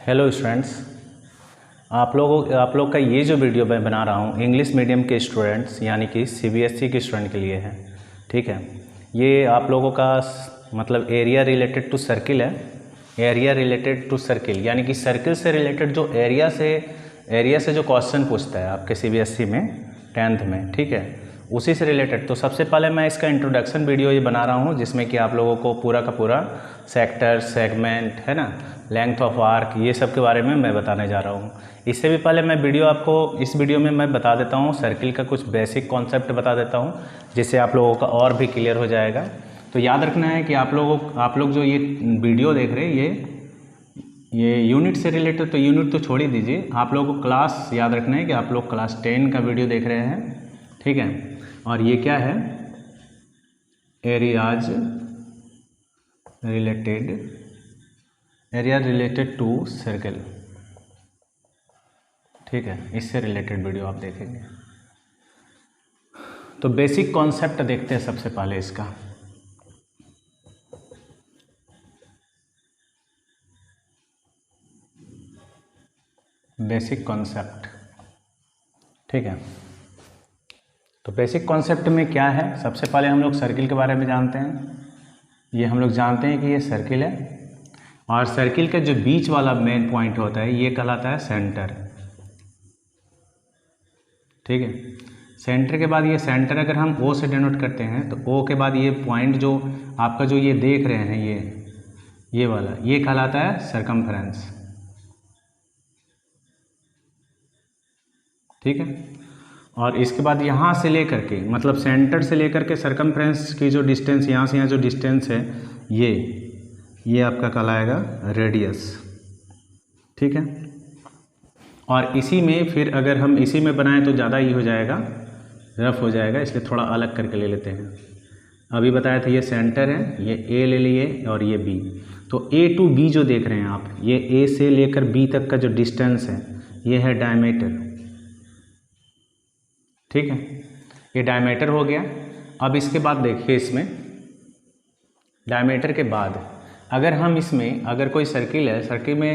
Hello students, आप लोग का ये जो वीडियो मैं बना रहा हूँ इंग्लिश मीडियम के स्टूडेंट्स यानी कि सीबीएसई के स्टूडेंट के लिए है। ठीक है, ये आप लोगों का मतलब एरिया रिलेटेड टू सर्किल है। एरिया रिलेटेड टू सर्किल यानी कि सर्किल से रिलेटेड जो एरिया से जो क्वेश्चन पूछता है आपके सीबीएसई में 10th में, ठीक है, उसी से रिलेटेड। तो सबसे पहले मैं इसका इंट्रोडक्शन वीडियो ये बना रहा हूँ जिसमें कि आप लोगों को पूरा का पूरा सेक्टर, सेगमेंट, है ना, लेंथ ऑफ आर्क, ये सब के बारे में मैं बताने जा रहा हूँ। इससे भी पहले मैं इस वीडियो में मैं बता देता हूँ सर्किल का कुछ बेसिक कॉन्सेप्ट बता देता हूँ जिससे आप लोगों का और भी क्लियर हो जाएगा। तो याद रखना है कि आप लोग जो ये वीडियो देख रहे हैं ये यूनिट से रिलेटेड, तो यूनिट तो छोड़ ही दीजिए, आप लोगों को क्लास याद रखना है कि आप लोग क्लास 10 का वीडियो देख रहे हैं। ठीक है, और ये क्या है, एरिया रिलेटेड टू सर्कल। ठीक है, इससे रिलेटेड वीडियो आप देखेंगे। तो बेसिक कॉन्सेप्ट देखते हैं सबसे पहले इसका। बेसिक कॉन्सेप्ट, ठीक है, तो बेसिक कॉन्सेप्ट में क्या है, सबसे पहले हम लोग सर्किल के बारे में जानते हैं। ये हम लोग जानते हैं कि ये सर्किल है और सर्किल का जो बीच वाला मेन पॉइंट होता है ये कहलाता है सेंटर। ठीक है, सेंटर के बाद ये सेंटर अगर हम ओ से डिनोट करते हैं तो ओ के बाद ये पॉइंट जो आपका जो ये देख रहे हैं ये वाला, ये कहलाता है सर्कमफ्रेंस। ठीक है, और इसके बाद यहाँ से लेकर के मतलब सेंटर से लेकर के सर्कमफ्रेंस की जो डिस्टेंस, यहाँ से यहाँ जो डिस्टेंस है ये आपका कहलाएगा रेडियस। ठीक है, और इसी में फिर अगर हम इसी में बनाएं तो ज़्यादा ही हो जाएगा, रफ हो जाएगा, इसलिए थोड़ा अलग करके ले लेते हैं। अभी बताया था ये सेंटर है, ये ए ले लिए और ये बी। तो ए टू बी जो देख रहे हैं आप, ये ए से लेकर बी तक का जो डिस्टेंस है ये है डायमीटर। ठीक है, ये डायमीटर हो गया। अब इसके बाद देखिए, इसमें डायमीटर के बाद अगर हम इसमें अगर कोई सर्किल है,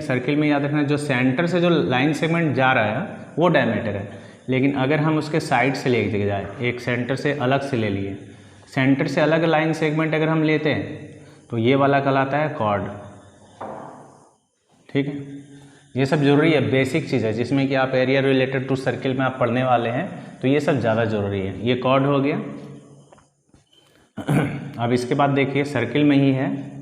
सर्किल में याद रखना जो सेंटर से जो लाइन सेगमेंट जा रहा है वो डायमीटर है, लेकिन अगर हम उसके साइड से ले जाए, एक सेंटर से अलग से ले लिए, सेंटर से अलग लाइन सेगमेंट अगर हम लेते हैं तो ये वाला कहलाता है कॉर्ड। ठीक है, ये सब जरूरी है, बेसिक चीज़ है जिसमें कि आप एरिया रिलेटेड टू सर्किल में आप पढ़ने वाले हैं, तो ये सब ज़्यादा जरूरी है। ये कॉर्ड हो गया। अब इसके बाद देखिए सर्किल में ही है,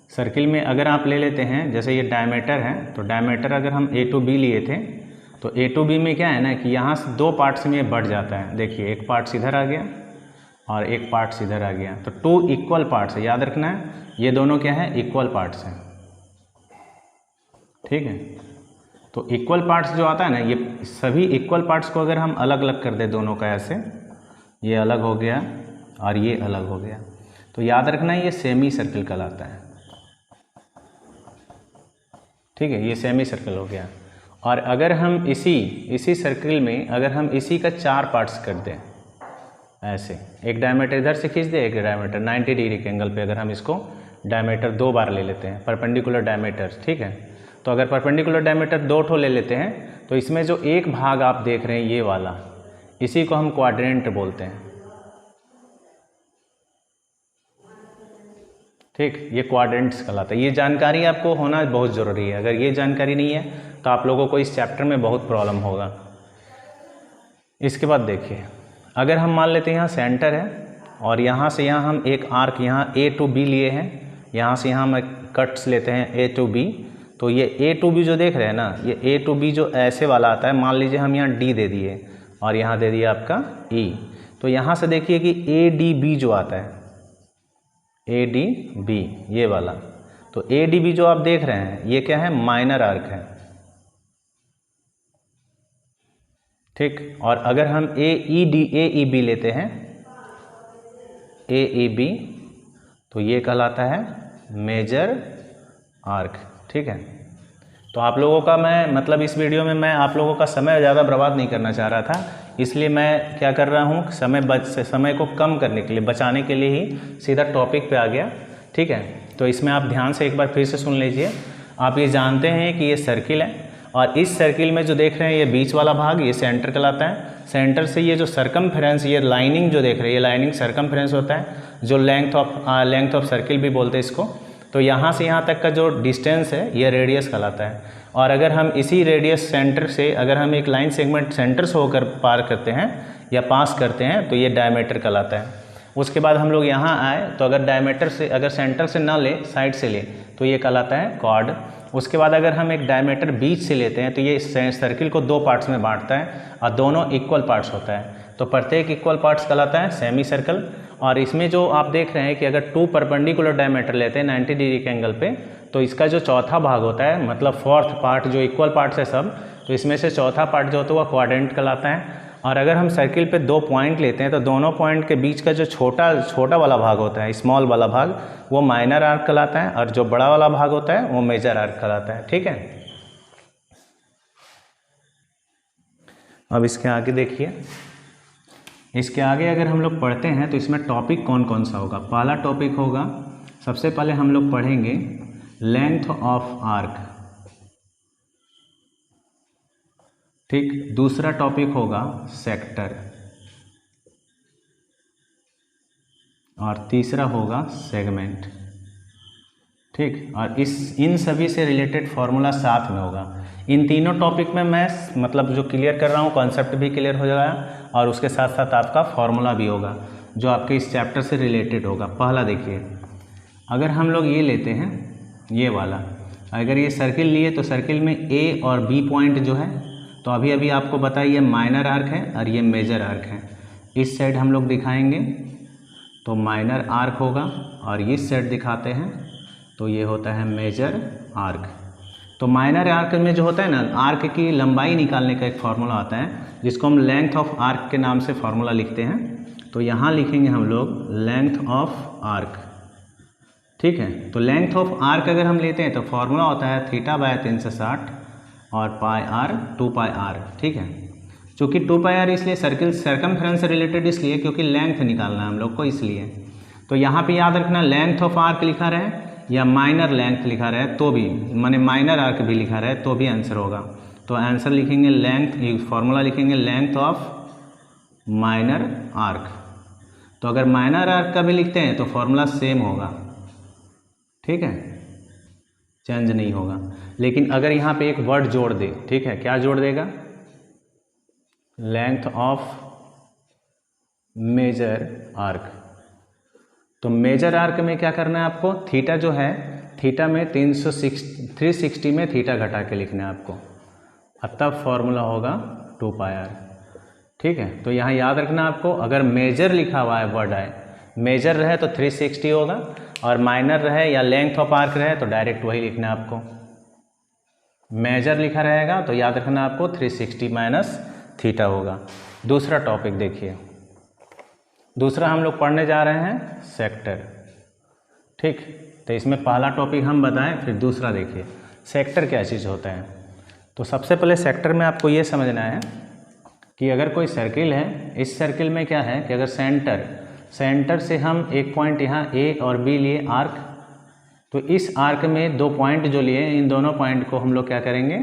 सर्किल में अगर आप ले लेते हैं जैसे ये डायमीटर है, तो डायमीटर अगर हम ए टू बी लिए थे तो ए टू बी में क्या है ना कि यहाँ से दो पार्ट्स में ये बढ़ जाता है। देखिए एक पार्ट इधर आ गया और एक पार्ट इधर आ गया, तो 2 इक्वल पार्ट्स है, याद रखना है ये दोनों क्या है, इक्वल पार्ट्स हैं। ठीक है, तो इक्वल पार्ट्स जो आता है ना, ये सभी इक्वल पार्ट्स को अगर हम अलग अलग कर दें दोनों का, ऐसे ये अलग हो गया और ये अलग हो गया, तो याद रखना ये सेमी सर्किल कहलाता है। ठीक है, ये सेमी सर्किल हो गया। और अगर हम इसी सर्किल में अगर हम इसी का 4 पार्ट्स कर दें, ऐसे एक डायमीटर इधर से खींच दें, एक डायमीटर 90 डिग्री के एंगल पे अगर हम इसको डायमीटर 2 बार ले लेते हैं, परपेंडिकुलर डायमीटर। ठीक है, तो अगर परपेंडिकुलर डायमीटर 2 ठो ले लेते हैं तो इसमें जो एक भाग आप देख रहे हैं ये वाला, इसी को हम क्वाड्रेंट बोलते हैं। ठीक, ये क्वाड्रेंट्स कहलाता है। ये जानकारी आपको होना बहुत ज़रूरी है, अगर ये जानकारी नहीं है तो आप लोगों को इस चैप्टर में बहुत प्रॉब्लम होगा। इसके बाद देखिए, अगर हम मान लेते हैं यहाँ सेंटर है और यहाँ से यहाँ हम एक आर्क यहाँ ए टू बी लिए हैं, यहाँ से यहाँ हम कट्स लेते हैं ए टू बी, तो ये ए टू बी जो देख रहे हैं ना, ये ए टू बी जो ऐसे वाला आता है, मान लीजिए हम यहाँ डी दे दिए और यहाँ दे दिया आपका ई, तो यहाँ से देखिए कि ए डी बी जो आता है, ए डी बी ये वाला, तो ए डी बी जो आप देख रहे हैं ये क्या है, माइनर आर्क है। ठीक, और अगर हम ए ई बी लेते हैं, ए ई बी, तो ये कहलाता है मेजर आर्क। ठीक है, तो आप लोगों का मैं मतलब इस वीडियो में मैं आप लोगों का समय ज़्यादा बर्बाद नहीं करना चाह रहा था, इसलिए मैं क्या कर रहा हूँ, समय को कम करने के लिए, बचाने के लिए ही सीधा टॉपिक पे आ गया। ठीक है, तो इसमें आप ध्यान से एक बार फिर से सुन लीजिए। आप ये जानते हैं कि ये सर्किल है और इस सर्किल में जो देख रहे हैं ये बीच वाला भाग ये सेंटर कहलाता है। सेंटर से ये जो सरकमफ्रेंस, ये लाइनिंग जो देख रहे हैं ये लाइनिंग सरकमफ्रेंस होता है, जो लेंथ ऑफ सर्किल भी बोलते हैं इसको। तो यहाँ से यहाँ तक का जो डिस्टेंस है ये रेडियस कहलाता है। और अगर हम इसी रेडियस सेंटर से अगर हम एक लाइन सेगमेंट सेंटर से होकर पार करते हैं या पास करते हैं तो ये डायमीटर कहलाता है। उसके बाद हम लोग यहाँ आए तो अगर डायमीटर से अगर सेंटर से ना ले साइड से ले तो ये कहलाता है कॉर्ड। उसके बाद अगर हम एक डायमीटर बीच से लेते हैं तो ये सर्किल को 2 पार्ट्स में बांटता है और दोनों इक्वल पार्ट्स होता है। तो प्रत्येक इक्वल पार्ट्स कहलाता है सेमी सर्कल। और इसमें जो आप देख रहे हैं कि अगर 2 परपेंडिकुलर डायमीटर लेते हैं 90 डिग्री के एंगल पे तो इसका जो चौथा भाग होता है मतलब फोर्थ पार्ट जो इक्वल पार्ट्स है सब, तो इसमें से चौथा पार्ट जो होता है वह क्वाड्रेंट कहलाता है। और अगर हम सर्किल पे 2 पॉइंट लेते हैं तो दोनों पॉइंट के बीच का जो छोटा वाला भाग होता है, स्मॉल वाला भाग, वो माइनर आर्क कहलाता है और जो बड़ा वाला भाग होता है वो मेजर आर्क कहलाता है। ठीक है, अब इसके आगे देखिए, इसके आगे अगर हम लोग पढ़ते हैं तो इसमें टॉपिक कौन कौन सा होगा। पहला टॉपिक होगा, सबसे पहले हम लोग पढ़ेंगे लेंथ ऑफ आर्क। ठीक, दूसरा टॉपिक होगा सेक्टर और तीसरा होगा सेगमेंट। ठीक, और इन सभी से रिलेटेड फॉर्मूला साथ में होगा। इन तीनों टॉपिक में मैं मतलब जो क्लियर कर रहा हूँ कॉन्सेप्ट भी क्लियर हो जाएगा और उसके साथ साथ आपका फॉर्मूला भी होगा जो आपके इस चैप्टर से रिलेटेड होगा। पहला देखिए, अगर हम लोग ये लेते हैं ये वाला, अगर ये सर्किल लिए तो सर्किल में ए और बी पॉइंट जो है, तो अभी अभी आपको बताइए ये माइनर आर्क है और ये मेजर आर्क है। इस साइड हम लोग दिखाएंगे तो माइनर आर्क होगा और इस साइड दिखाते हैं तो ये होता है मेजर आर्क। तो माइनर आर्क में जो होता है ना, आर्क की लंबाई निकालने का एक फार्मूला आता है जिसको हम लेंथ ऑफ आर्क के नाम से फार्मूला लिखते हैं। तो यहाँ लिखेंगे हम लोग लेंथ ऑफ आर्क। ठीक है, तो लेंथ ऑफ आर्क अगर हम लेते हैं तो फार्मूला होता है θ/360 और पाई आर 2 पाई आर। ठीक है, चूँकि 2 पाई आर इसलिए सर्कमफ्रेंस से रिलेटेड इसलिए क्योंकि लेंथ निकालना है हम लोग को, इसलिए। तो यहाँ पे याद रखना लेंथ ऑफ आर्क लिखा रहे या माइनर लेंथ लिखा रहे तो भी, माने माइनर आर्क भी लिखा रहे तो भी आंसर होगा। तो आंसर लिखेंगे लेंथ, फॉर्मूला लिखेंगे लेंथ ऑफ माइनर आर्क। तो अगर माइनर आर्क का भी लिखते हैं तो फॉर्मूला सेम होगा। ठीक है, चेंज नहीं होगा। लेकिन अगर यहाँ पे एक वर्ड जोड़ दे, ठीक है, क्या जोड़ देगा, लेंथ ऑफ मेजर आर्क। तो मेजर आर्क में क्या करना है आपको, थीटा जो है, थीटा में 360 में थीटा घटा के लिखना है आपको, अब तब फॉर्मूला होगा 2 पाई आर। ठीक है, तो यहाँ याद रखना आपको, अगर मेजर लिखा हुआ है वर्ड आए, मेजर रहे तो 360 होगा और माइनर रहे या लेंथ ऑफ आर्क रहे तो डायरेक्ट वही लिखना है आपको। मेजर लिखा रहेगा तो याद रखना आपको 360 माइनस थीटा होगा। दूसरा टॉपिक देखिए, दूसरा हम लोग पढ़ने जा रहे हैं सेक्टर। ठीक, तो इसमें पहला टॉपिक हम बताएं फिर दूसरा देखिए सेक्टर क्या चीज़ होता है। तो सबसे पहले सेक्टर में आपको ये समझना है कि अगर कोई सर्किल है, इस सर्किल में क्या है कि अगर सेंटर से हम एक पॉइंट यहाँ ए और बी लिए आर्क, तो इस आर्क में 2 पॉइंट जो लिए, इन दोनों पॉइंट को हम लोग क्या करेंगे,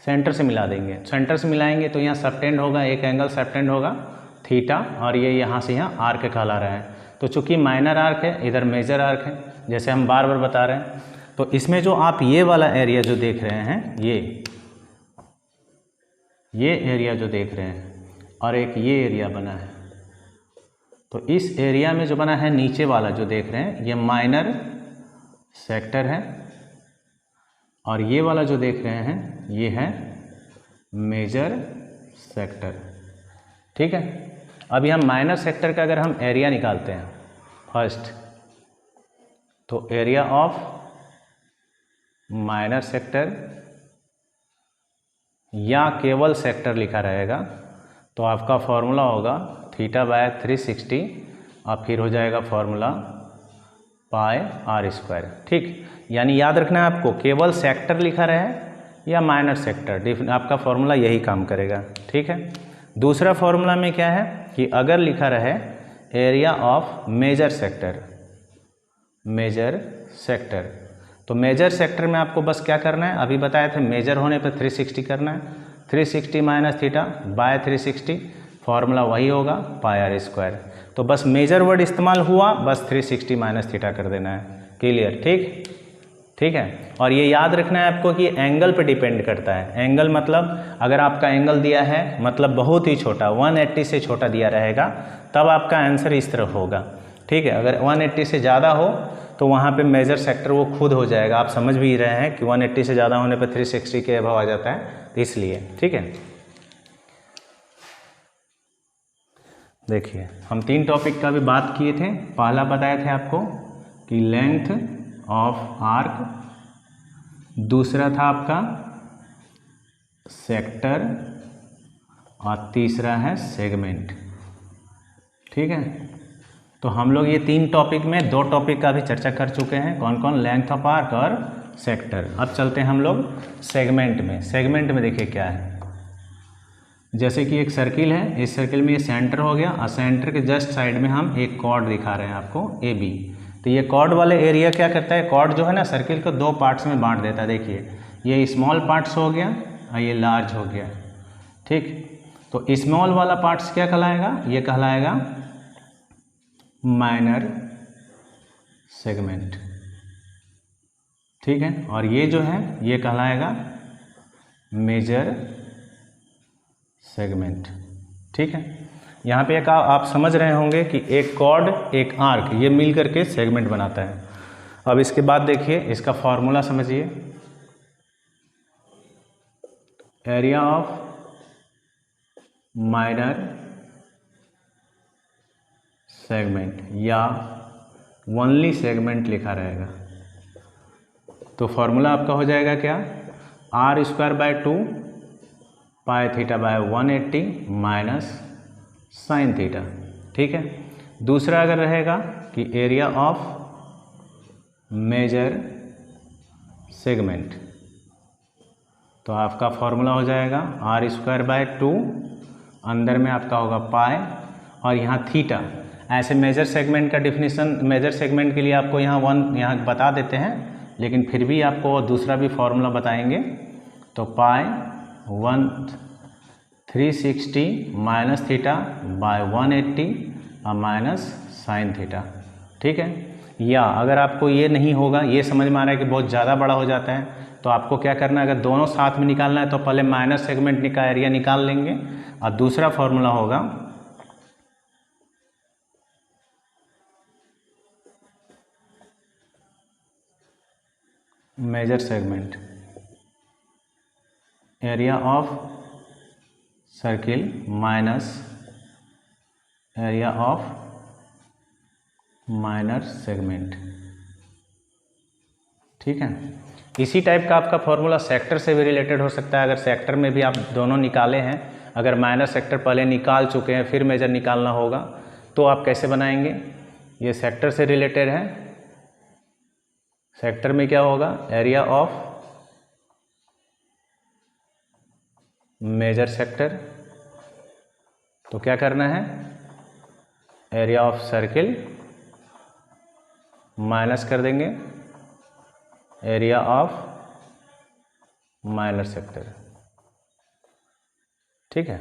सेंटर से मिला देंगे। सेंटर से मिलाएंगे तो यहाँ सबटेंड होगा, एक एंगल सबटेंड होगा थीटा, और ये यहाँ से यहाँ आर्क कहला रहा है। तो चूंकि माइनर आर्क है, इधर मेजर आर्क है, जैसे हम बार बार बता रहे हैं। तो इसमें जो आप ये वाला एरिया जो देख रहे हैं, ये एरिया जो देख रहे हैं और एक ये एरिया बना है, तो इस एरिया में जो बना है नीचे वाला जो देख रहे हैं ये माइनर सेक्टर है और ये वाला जो देख रहे हैं ये है मेजर सेक्टर। ठीक है, अभी हम माइनर सेक्टर का अगर हम एरिया निकालते हैं फर्स्ट, तो एरिया ऑफ माइनर सेक्टर या केवल सेक्टर लिखा रहेगा तो आपका फॉर्मूला होगा θ/360 और फिर हो जाएगा फॉर्मूला पाई आर स्क्वायर। ठीक, यानी याद रखना है आपको, केवल सेक्टर लिखा रहे या माइनर सेक्टर, आपका फॉर्मूला यही काम करेगा। ठीक है, दूसरा फॉर्मूला में क्या है कि अगर लिखा रहे एरिया ऑफ मेजर सेक्टर, तो मेजर सेक्टर में आपको बस क्या करना है, अभी बताए थे मेजर होने पे 360 करना है, 360 माइनस थीटा बाय 360, फॉर्मूला वही होगा पाई आर स्क्वायर। तो बस मेजर वर्ड इस्तेमाल हुआ, बस 360 माइनस थीटा कर देना है। क्लियर? ठीक है। और ये याद रखना है आपको कि एंगल पे डिपेंड करता है। एंगल मतलब अगर आपका एंगल दिया है मतलब बहुत ही छोटा 180 से छोटा दिया रहेगा तब आपका आंसर इस तरफ होगा। ठीक है, अगर 180 से ज़्यादा हो तो वहाँ पे मेजर सेक्टर वो खुद हो जाएगा। आप समझ भी रहे हैं कि 180 से ज़्यादा होने पे 360 के अबव आ जाता है, तो इसलिए। ठीक है, देखिए हम 3 टॉपिक का भी बात किए थे। पहला बताए थे आपको कि लेंथ ऑफ आर्क, दूसरा था आपका सेक्टर और तीसरा है सेगमेंट। ठीक है, तो हम लोग ये 3 टॉपिक में 2 टॉपिक का भी चर्चा कर चुके हैं। कौन कौन? लेंथ ऑफ आर्क और सेक्टर। अब चलते हैं हम लोग सेगमेंट में। सेगमेंट में देखिए क्या है, जैसे कि एक सर्किल है, इस सर्किल में ये सेंटर हो गया और सेंटर के जस्ट साइड में हम एक कॉर्ड दिखा रहे हैं आपको ए बी। तो ये कॉर्ड वाले एरिया क्या करता है, कॉर्ड जो है ना सर्किल को 2 पार्ट्स में बांट देता है। देखिए ये स्मॉल पार्ट्स हो गया और ये लार्ज हो गया। ठीक, तो स्मॉल वाला पार्ट्स क्या कहलाएगा, ये कहलाएगा माइनर सेगमेंट। ठीक है, और ये जो है ये कहलाएगा मेजर सेगमेंट। ठीक है, यहाँ पे एक आप समझ रहे होंगे कि एक कॉर्ड एक आर्क ये मिल करके सेगमेंट बनाता है। अब इसके बाद देखिए इसका फॉर्मूला समझिए, एरिया ऑफ माइनर सेगमेंट या ओनली सेगमेंट लिखा रहेगा। तो फॉर्मूला आपका हो जाएगा क्या, R square by 2 pi theta by 180 minus sine theta. ठीक है, दूसरा अगर रहेगा कि एरिया ऑफ मेजर सेगमेंट, तो आपका फॉर्मूला हो जाएगा आर स्क्वायर बाय 2, अंदर में आपका होगा पाई और यहाँ थीटा। ऐसे मेजर सेगमेंट का डिफिनीशन, मेजर सेगमेंट के लिए आपको यहाँ बता देते हैं, लेकिन फिर भी आपको दूसरा भी फॉर्मूला बताएंगे। तो पाई 360 माइनस थीटा बाय 180 और माइनस साइन थीटा। ठीक है, या अगर आपको ये नहीं होगा, ये समझ में आ रहा है कि बहुत ज़्यादा बड़ा हो जाता है, तो आपको क्या करना है, अगर दोनों साथ में निकालना है तो पहले माइनर सेगमेंट का एरिया निकाल लेंगे और दूसरा फॉर्मूला होगा major segment, area of circle minus area of minor segment. ठीक है, इसी टाइप का आपका फॉर्मूला सेक्टर से भी रिलेटेड हो सकता है। अगर सेक्टर में भी आप दोनों निकाले हैं, अगर माइनर सेक्टर पहले निकाल चुके हैं फिर मेजर निकालना होगा, तो आप कैसे बनाएंगे, ये सेक्टर से रिलेटेड है। सेक्टर में क्या होगा, एरिया ऑफ मेजर सेक्टर, तो क्या करना है, एरिया ऑफ सर्किल माइनस कर देंगे एरिया ऑफ माइनर सेक्टर। ठीक है।